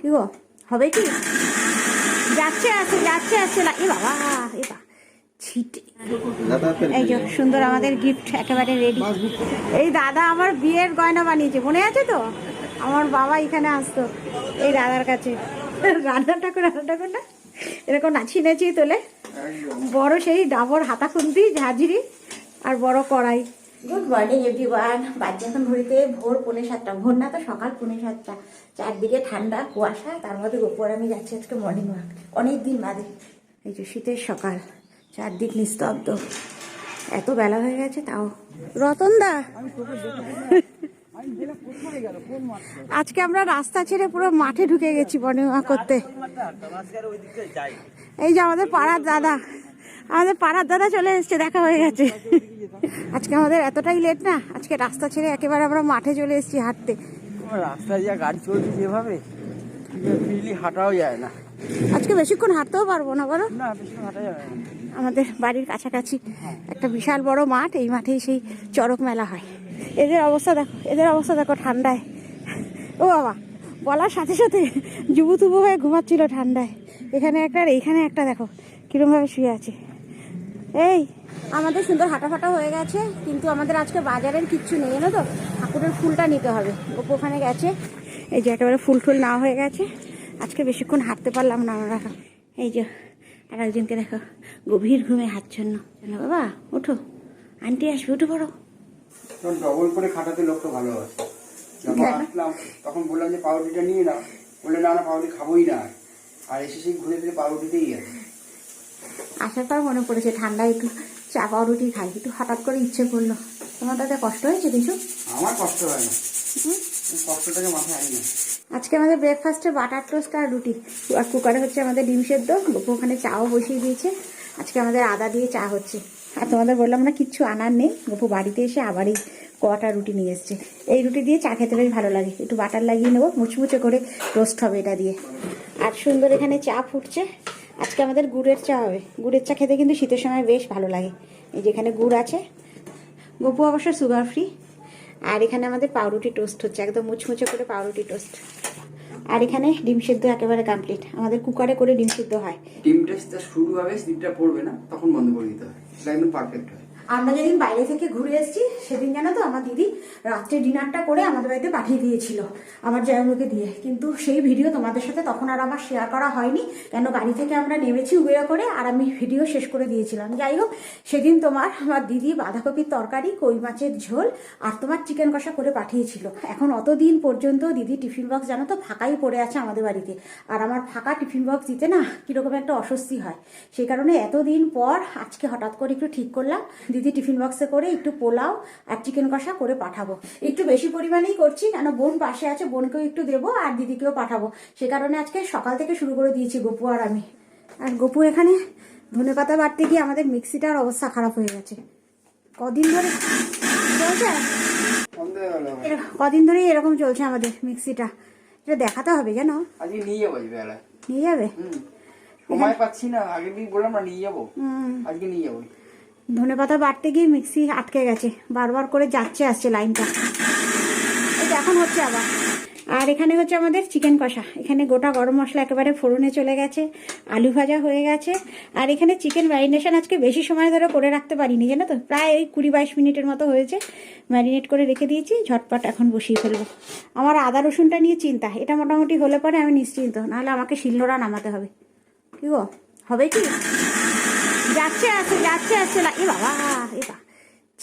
কি গো হবে কি? যাচ্ছে আসছে না। এ বাবা ছিটে। এই যে সুন্দর আমাদের গিফট একেবারে রেডি। এই দাদা আমার বিয়ের গয়না বানিয়েছে, মনে আছে তো? আমার বাবা এখানে আসতো এই দাদার কাছে, রান্নাটা করে না এরকম নাচিয়ে তোলে। বড় সেই ডাবর হাতা খুন্তি ঝাঁঝরি আর বড় কড়াই। Good morning everyone. বাজে এখন ঘড়িতে ভোর 6:45, ভোর না তো সকাল 6:45। চারদিকে ঠান্ডা কুয়াশা, তার মধ্যে গোপর আমি যাচ্ছি আজকে মর্নিং ওয়াক, অনেক দিন বাদে। এই যে শীতের সকাল, চারদিক নিস্তব্ধ, এত বেলা হয়ে গেছে তাও। রতনদা আজকে আমরা রাস্তা ছেড়ে পুরো মাঠে ঢুকে গেছি মর্নিং ওয়াক করতে। এই যে আমাদের পাড়ার দাদা চলে এসছে, দেখা হয়ে গেছে। আজকে আমাদের এতটাই লেট না, আজকে রাস্তা ছেড়ে একেবারে আমরা মাঠে চলে এসেছি হাঁটতে। রাস্তায় যা গাড়ি চলছে যেভাবে, হাঁটাও যায় না। আজকে বেশিক্ষণ হাঁটতেও পারবো না, বলো? না, বেশিক্ষণ হাঁটা যাবে না। আমাদের বাড়ির কাছাকাছি একটা বিশাল বড় মাঠ, এই মাঠেই সেই চড়ক মেলা হয়। এদের অবস্থা দেখো ঠান্ডায়। ও বাবা, বলার সাথে সাথে জুবুথুবু হয়ে ঘুমাচ্ছিল ঠান্ডায়। এখানে একটা আর এইখানে একটা, দেখো কিরমভাবে শুয়ে আছে। এই আমাদের সুন্দর হাঁটাফাটা হয়ে গেছে, কিন্তু আমাদের আজকে বাজারের কিচ্ছু নেই, জানো তো? ঠাকুরের ফুলটা নিতে হবে, ওখানে গেছে। এই যে একেবারে ফুল নেওয়া হয়ে গেছে। আজকে বেশিক্ষণ হাঁটতে পারলাম না আমরা। এই যে আর একজনকে দেখো গভীর ঘুমে হাতছন্ন। বাবা ওঠো, আন্টি আসবে, উঠে পড়ো। ডবল করে খাটাতে লোকটা ভালোবাসে। যখন আসলাম তখন বললাম যে পাউরুটিটা নিয়ে নাও, বললে না পাউরুটি খাবোই না। আর এসে সেই ঘুরে ফিরে পাউরুটিতেই আছে। আসার পর মনে পড়েছে ঠান্ডায় একটু চা পাউরুটি খাই, একটু হঠাৎ করে ইচ্ছে করলো। তোমার তাতে কষ্ট হয়েছে কিছু? আমার কষ্ট হয় না, কষ্টটাকে মাথায় আনি না। আজকে আমাদের ব্রেকফাস্টে বাটার টোস্ট আর রুটি, আর কুকারে হচ্ছে আমাদের ডিম সেদ্ধ। ওখানে চাও বসিয়ে দিয়েছে। আজকে আমাদের আদা দিয়ে চা হচ্ছে। আর তোমাদের বললাম না কিচ্ছু আনার নেই, গপু বাড়িতে এসে আবার এই কটা রুটি নিয়ে এসছে। এই রুটি দিয়ে চা খেতে বেশ ভালো লাগে, একটু বাটার লাগিয়ে নেবো, মুচমুচে করে টোস্ট হবে এটা দিয়ে। আর সুন্দর এখানে চা ফুটছে। আজকে আমাদের গুড়ের চা হবে। গুড়ের চা খেতে কিন্তু শীতের সময় বেশ ভালো লাগে। এই যেখানে গুড় আছে, গপু অবশ্য সুগার ফ্রি। আর এখানে আমাদের পাউরুটি টোস্ট হচ্ছে, একদম মুচমুচে করে পাউরুটি টোস্ট। আর এখানে ডিম সিদ্ধ একেবারে কমপ্লিট। আমাদের কুকারে করে ডিম সিদ্ধ হয়। ডিমটা শুরু হবে, সিদ্ধটা পড়বে না, তখন বন্ধ করে দিতে হয়, একদম পারফেক্ট হয়। আমরা যেদিন বাইরে থেকে ঘুরে এসেছি সেদিন জানো তো আমার দিদি রাত্রে ডিনারটা করে আমাদের বাড়িতে পাঠিয়ে দিয়েছিল আমার জায়গাকে দিয়ে, কিন্তু সেই ভিডিও তোমাদের সাথে তখন আর আমার শেয়ার করা হয়নি, কেন গাড়ি থেকে আমরা নেমেছি উবেরা করে, আর আমি ভিডিও শেষ করে দিয়েছিলাম। যাই হোক, সেদিন আমার দিদি বাঁধাকপির তরকারি, কই মাছের ঝোল আর তোমার চিকেন কষা করে পাঠিয়েছিল। এখন অতদিন পর্যন্ত দিদি টিফিন বক্স জানো তো ফাঁকাই পড়ে আছে আমাদের বাড়িতে। আর আমার ফাঁকা টিফিন বক্স দিতে না কিরকম একটা অস্বস্তি হয়, সেই কারণে এতদিন পর আজকে হঠাৎ করে একটু ঠিক করলাম দিদি টিফিন বক্সে করে একটু পোলাও আর চিকেন কষা করে পাঠাবো। একটু বেশি পরিমাণেই করছি, কেন বোন পাশে আছে, বোনকেও একটু দেবো আর দিদিকেও পাঠাবো। সে কারণে আজকে সকাল থেকে শুরু করে দিয়েছি গপু আর আমি। আর গপু এখানে ধনেপাতা বাটতে গিয়ে আমাদের মিক্সিটার অবস্থা খারাপ হয়ে গেছে। কদিন ধরে এরকম চলছে আমাদের মিক্সিটা। এটা দেখাতে হবে যেন। আজকে নিয়ে যাবো, নিয়ে যাবে? সময় পাচ্ছি না, আগে বললাম না নিয়ে যাবো, আজকে নিয়ে যাবো। ধনেপাতা বাটতে গিয়ে মিক্সি আটকে গেছে, বারবার করে যাচ্ছে আসছে লাইনটা। এটা এখন হচ্ছে আবার। আর এখানে হচ্ছে আমাদের চিকেন কষা। এখানে গোটা গরম মশলা একেবারে ফোড়নে চলে গেছে, আলু ভাজা হয়ে গেছে। আর এখানে চিকেন ম্যারিনেশন আজকে বেশি সময় ধরে করে রাখতে পারিনি, জানো তো, প্রায় ওই 20-22 মিনিটের মতো হয়েছে। ম্যারিনেট করে রেখে দিয়েছি, ঝটপট এখন বসিয়ে ফেলবো। আমার আদা রসুনটা নিয়ে চিন্তা, এটা মোটামুটি হলে পরে আমি নিশ্চিন্ত, নাহলে আমাকে শিলনোড়া নামাতে হবে। কি গো হবে কি? যাচ্ছে আসছে না। এ বাবা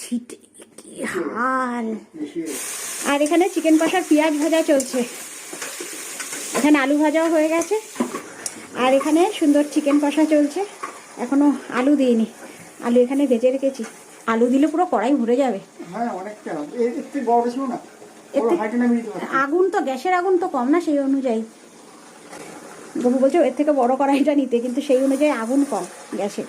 ছিটে কি হাল। আর এখানে চিকেন কষার পেঁয়াজ ভাজা চলছে, এখানে আলু ভাজাও হয়ে গেছে। আর এখানে সুন্দর চিকেন কষা চলছে, এখনো আলু দিইনি, আলু এখানে ভেজে রেখেছি। আলু দিলে পুরো কড়াই ভরে যাবে। আগুন তো গ্যাসের আগুন তো কম না, সেই অনুযায়ী গপু বলছে এর থেকে বড় কড়াইটা নিতে, কিন্তু সেই অনুযায়ী আগুন কম গ্যাসে।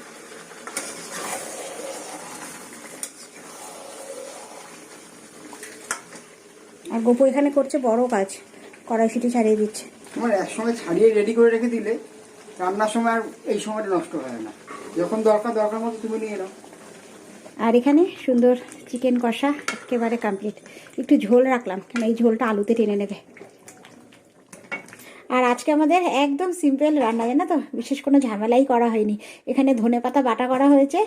আর গপু এখানে করছে বড় কাজ, কড়াইশুঁটি ছাড়িয়ে দিচ্ছে। তোমার একসঙ্গে ছাড়িয়ে রেডি করে রেখে দিলে রান্নার সময় আর এই সময়টা নষ্ট হয় না, যখন দরকার মতো তুমি নিয়ে নাও। আর এখানে সুন্দর চিকেন কষা একেবারে কমপ্লিট। একটু ঝোল রাখলাম, কেন এই ঝোলটা আলুতে টেনে নেবে। আর আজকে আমাদের একদম সিম্পল রান্না, জানো তো, বিশেষ কোনো ঝামেলাই করা হয়নি। এখানে ধনেপাতা বাটা করা হয়েছে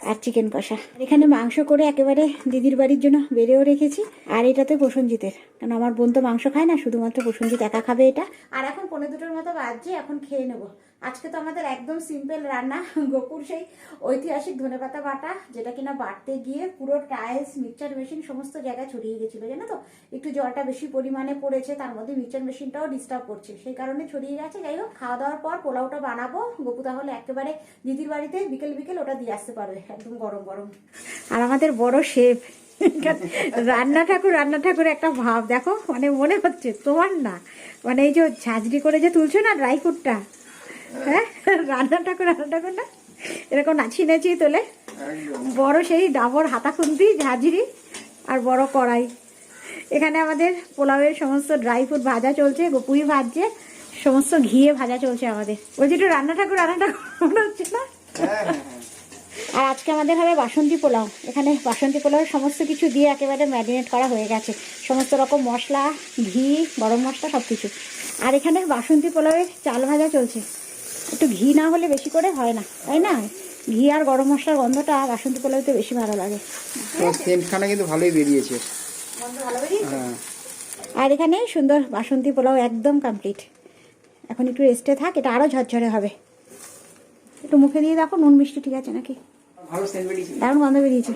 আর চিকেন কষা। এখানে মাংস করে একেবারে দিদির বাড়ির জন্য বেড়েও রেখেছি। আর এটাতে প্রসেনজিতের, কারণ আমার বোন তো মাংস খায় না, শুধুমাত্র প্রসেনজিৎ একা খাবে এটা। আর এখন 1:45 মতো বাজছে, এখন খেয়ে নেবো। আজকে তো আমাদের একদম সিম্পল রান্না। গোপুর সেই ঐতিহাসিক ধনেপাতা বাটা, যেটা কিনা বাটতে গিয়ে পুরো টাইলস, মিক্সচার মেশিন সমস্ত জায়গায় ছড়িয়ে গেছিলো, জানো তো। একটু জলটা বেশি পরিমাণে পড়েছে, তার মধ্যে মিক্সচার মেশিনটাও ডিস্টার্ব করছে, সেই কারণে ছড়িয়ে গেছে। যাই হোক, খাওয়া দাওয়ার পর পোলাওটা বানাবো। গোপু তাহলে একেবারে দিদির বাড়িতে বিকেল বিকেল ওটা দিয়ে আসতে পারবে, একদম গরম গরম। আর আমাদের বড় শেফ রান্না ঠাকুর একটা ভাব দেখো, মানে মনে হচ্ছে তোমার না, মানে এই যে ঝাঁঝরি করে যে তুলছো না ড্রাই ফ্রুটটা, হ্যাঁ, রান্না ঠাকুর না, এরকম নাচিয়ে তোলে। বড় সেই ডাবর হাতা খুন্তি ঝাঁঝরি আর বড় কড়াই। এখানে আমাদের পোলাওয়ের সমস্ত ড্রাই ফ্রুট ভাজা চলছে, গোপুই ভাজছে, সমস্ত ঘিয়ে ভাজা চলছে আমাদের। বলছি একটু রান্না ঠাকুর মনে হচ্ছে না। আর আজকে আমাদের হবে বাসন্তী পোলাও। এখানে বাসন্তী পোলাওয়ের সমস্ত কিছু দিয়ে একেবারে ম্যারিনেট করা হয়ে গেছে, সমস্ত রকম মশলা, ঘি, গরম মশলা সব কিছু। আর এখানে বাসন্তী পোলাওয়ের চাল ভাজা চলছে। একটু ঘি না হলে বেশি করে হয় না, তাই না? ঘি আর গরম মশলার গন্ধটা বাসন্তী পোলাওতে বেশি ভালো লাগে। সেন্টখানা কিন্তু ভালোই বেরিয়েছে। হ্যাঁ। আর এখানে সুন্দর বাসন্তী পোলাও একদম কমপ্লিট। এখন একটু রেস্টে থাক, এটা আরো ঝরঝরে হবে। একটু মুখে দিয়ে দেখো নুন মিষ্টি ঠিক আছে নাকি। দারুণ গন্ধ বেরিয়েছে।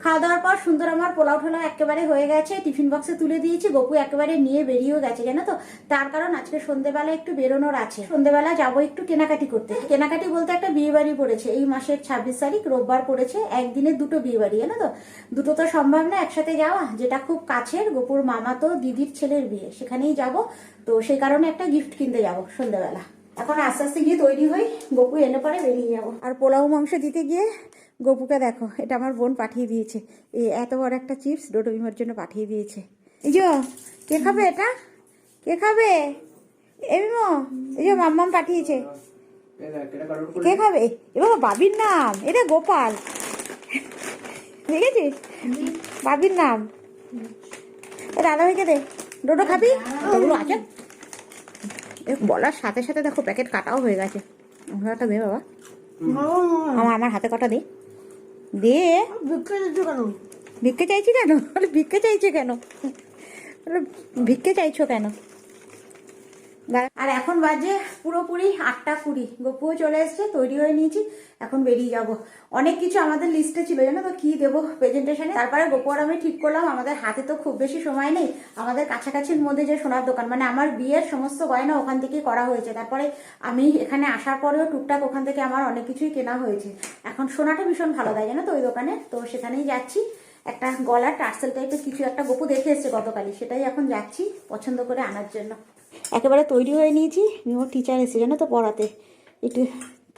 খাওয়া দাওয়ার পর সুন্দর আমার পোলাও ঠোলাও একেবারে হয়ে গেছে, টিফিন বক্সে তুলে দিয়েছি। গপু একেবারে নিয়ে বেরিয়েও গেছে, জানো তো। তার কারণ আজকে সন্ধ্যেবেলা একটু বেরোনোর আছে, সন্ধ্যেবেলা যাবো একটু কেনাকাটি করতে। কেনাকাটি বলতে একটা বিয়ে বাড়ি পড়েছে এই মাসের 26 তারিখ, রোববার পড়েছে। একদিনে দুটো বিয়ে বাড়ি, জানো তো। দুটো তো সম্ভব না একসাথে যাওয়া, যেটা খুব কাছের গপুর মামা তো দিদির ছেলের বিয়ে, সেখানেই যাব। তো সেই কারণে একটা গিফট কিনতে যাব সন্ধ্যেবেলা। এখন আস্তে আস্তে গিয়ে তৈরি হই, গপু এনে পরে বেরিয়ে যাবো। আর পোলাও মাংস দিতে গিয়ে গপুকে দেখো, এটা আমার বোন পাঠিয়ে দিয়েছে। এই এত বড় একটা চিপস ডোডো বিমার জন্য পাঠিয়ে দিয়েছে। এই যে কে খাবে এটা, কে খাবে? এমিমো, এই যে মাম্মাম পাঠিয়েছে। কে খাবে? এবার বাবির নাম, এটা গোপাল, দেখেছিস? বাবির নাম। দাদা ভাইকে দে, ডোডো খাবি? ওগুলো আছে। বলার সাথে সাথে দেখো প্যাকেট কাটাও হয়ে গেছে। একটা দে বাবা, আমার হাতে কটা দে। দে। ভিক্ষে চাইছি কেন? ভিক্ষে চাইছে কেন? ভিক্ষে চাইছো কেন? আর এখন বাজে পুরোপুরি 8:20। গপুও চলে এসছে, তৈরি হয়ে নিয়েছি, এখন বেরিয়ে যাব। অনেক কিছু আমাদের লিস্টে ছিল, জানো তো, কি দেবো প্রেজেন্টেশনে। তারপরে গপু আর আমি ঠিক করলাম, আমাদের হাতে তো খুব বেশি সময় নেই। আমাদের কাছাকাছির মধ্যে যে সোনার দোকান, মানে আমার বিয়ের সমস্ত গয়না ওখান থেকেই করা হয়েছে। তারপরে আমি এখানে আসার পরেও টুকটাক ওখান থেকে আমার অনেক কিছুই কেনা হয়েছে। এখন সোনাটা ভীষণ ভালো দেয়, জানো তো, ওই দোকানে। তো সেখানেই যাচ্ছি। একটা গলার টার্সেল টাইপের কিছু একটা গপু দেখে এসছে গতকালই, সেটাই এখন যাচ্ছি পছন্দ করে আনার জন্য। একেবারে তৈরি হয়ে নিয়েছি। ওর টিচার এসে, জানো তো, পড়াতে। একটু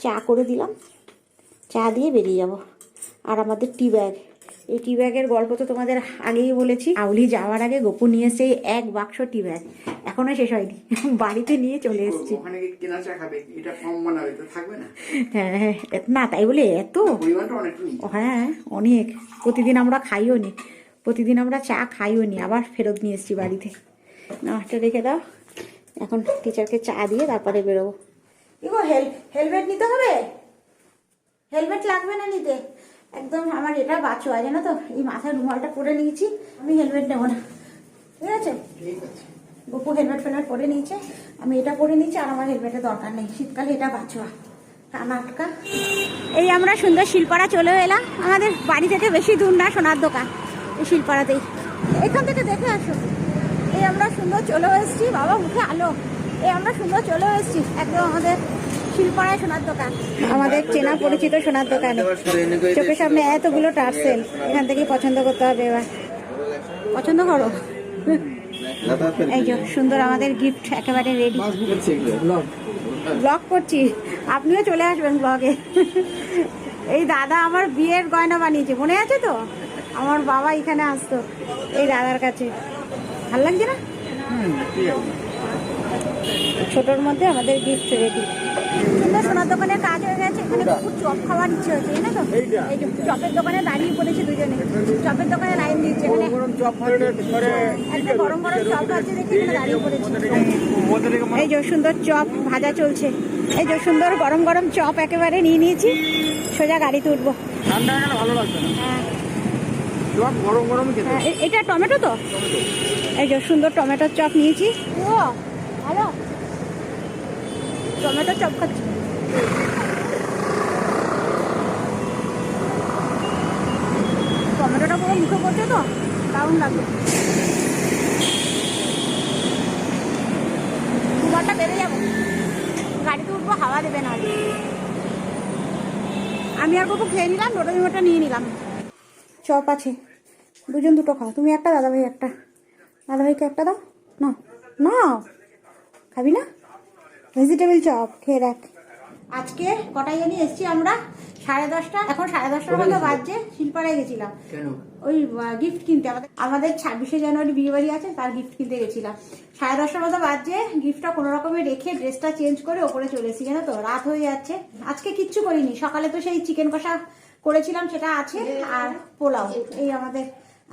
চা করে দিলাম, চা দিয়ে বেরিয়ে যাব। আর আমাদের টি ব্যাগ, এই টি ব্যাগের গল্প তো তোমাদের আগেই বলেছি। আউলি যাওয়ার আগে গপু নিয়ে এসে এক বাক্স টি ব্যাগ, এখনো শেষ হয়নি, বাড়িতে নিয়ে চলে এসেছি। হ্যাঁ না, তাই বলে এত? হ্যাঁ অনেক। প্রতিদিন আমরা খাইও নি, প্রতিদিন আমরা চা খাইও নি, আবার ফেরত নিয়ে এসেছি বাড়িতে। না, এটা রেখে দাও। এখন টিচারকে চা দিয়ে তারপরে বেরোবো। ইগো হেলমেট নিতে হবে? হেলমেট লাগবে না নিতে, একদম আমার এটা বাঁচোয়া, জানো তো। এই মাথায় রুমালটা পরে নিয়েছি, আমি হেলমেট নেবো না, ঠিক আছে? গপু হেলমেট ফেলমেট পরে নিয়েছে, আমি এটা পরে নিয়েছি। আর আমার হেলমেটের দরকার নেই, শীতকালে এটা বাঁচোয়া, কানা আটকা। এই আমরা সুন্দর শিলপাড়া চলে এলাম। আমাদের বাড়ি থেকে বেশি দূর না সোনার দোকান, এই শিলপাড়াতেই। এখান থেকে দেখে আসো। এই আমরা সুন্দর চলে এসেছি, বাবা মুখে আলো। এই আমরা সুন্দর চলে এসেছি একদম আমাদের শিলপাড়ায় সোনার দোকান, আমাদের চেনা পরিচিত সোনার দোকানে। চোখের সামনে এতগুলো টার্সেল, এখান থেকেই পছন্দ করতে হবে। এবার পছন্দ করো। এই যে সুন্দর আমাদের গিফট একেবারে রেডি। ব্লগ করছি, আপনিও চলে আসবেন ব্লগে। এই দাদা আমার বিয়ের গয়না বানিয়েছে, মনে আছে তো? আমার বাবা এখানে আসতো এই দাদার কাছে। ভাল লাগছে না? ছোটোর মধ্যে আমাদের গিফট রেডি। সুন্দর সোনার দোকানের কাজ হয়ে গেছে। এখানে খুব চপ খাওয়ার ইচ্ছে হচ্ছে, জানো তো। এই যে চপের দোকানে দাঁড়িয়ে পড়েছে দুজনে, চপের দোকানে লাইন দিচ্ছে। একদম গরম গরম চপ খাচ্ছে দেখে এখানে দাঁড়িয়ে পড়েছে। এই যে সুন্দর চপ ভাজা চলছে, এই যে সুন্দর গরম গরম চপ একেবারে নিয়ে নিয়েছি, সোজা গাড়িতে উঠবো। ঠান্ডা হয়ে গেলে ভালো লাগবে না, হ্যাঁ চপ গরম গরম খেতে। এটা টমেটো তো, এই যে সুন্দর টমেটোর চপ নিয়েছি। ও ভালো, টমেটো চপ খাচ্ছি। টমেটোটা পুরো মুখে পড়ছে তো দারুণ লাগবে। দুবারটা বেড়ে যাবো, গাড়িতে উঠবো, হাওয়া দেবে না। আমি আর বাবু খেয়ে নিলাম, মোটা নিয়ে নিলাম। চপ আছে, দুজন দুটো খাও, তুমি একটা, দাদাভাই একটা, দাদাভাইকে একটা দাও। না না খাবি না, ভেজিটেবল চপ খেয়ে রাখ। আজকে কটায় জানি এসছি আমরা, 10:30, এখন 10:30টার মতো বাজছে। শিলপাড়ায় গেছিলাম ওই গিফট কিনতে, আমাদের 26শে জানুয়ারি বিয়ে বাড়ি আছে, তার গিফট কিনতে গেছিলাম। 10:30টার মতো বাজছে, গিফটটা কোনো রকমে রেখে ড্রেসটা চেঞ্জ করে ওপরে চলে এসেছি, জানো তো রাত হয়ে যাচ্ছে। আজকে কিচ্ছু করিনি, সকালে তো সেই চিকেন কষা করেছিলাম সেটা আছে, আর পোলাও, এই আমাদের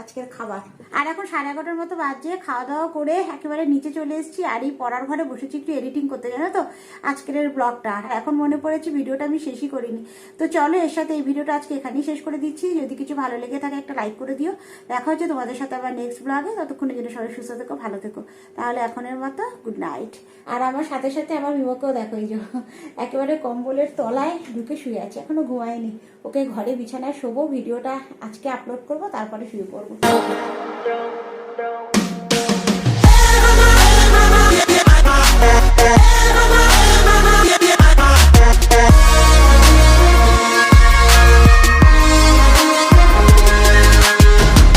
আজকের খাবার। আর এখন 11:30টার মতো বাজছে, খাওয়া দাওয়া করে একেবারে নিচে চলে এসেছি, আর এই পড়ার ঘরে বসেছি একটু এডিটিং করতে, জানো তো আজকের ব্লগটা। আর এখন মনে পড়েছে ভিডিওটা আমি শেষই করিনি, তো চলো এর সাথে এই ভিডিওটা আজকে এখানেই শেষ করে দিচ্ছি। যদি কিছু ভালো লেগে থাকে একটা লাইক করে দিও। দেখা হচ্ছে তোমাদের সাথে আবার নেক্সট ব্লগে, ততক্ষণে জন্য সবাই সুস্থ থেকো, ভালো থেকো। তাহলে এখনের মতো গুড নাইট। আর আমার সাথে সাথে আমার বিমকেও দেখো, এই যে একেবারে কম্বলের তলায় ঢুকে শুয়ে আছে, এখনো ঘুমায়নি। ওকে ঘরে বিছানায় শোবো, ভিডিওটা আজকে আপলোড করবো, তারপরে শুয়ে পড়বো।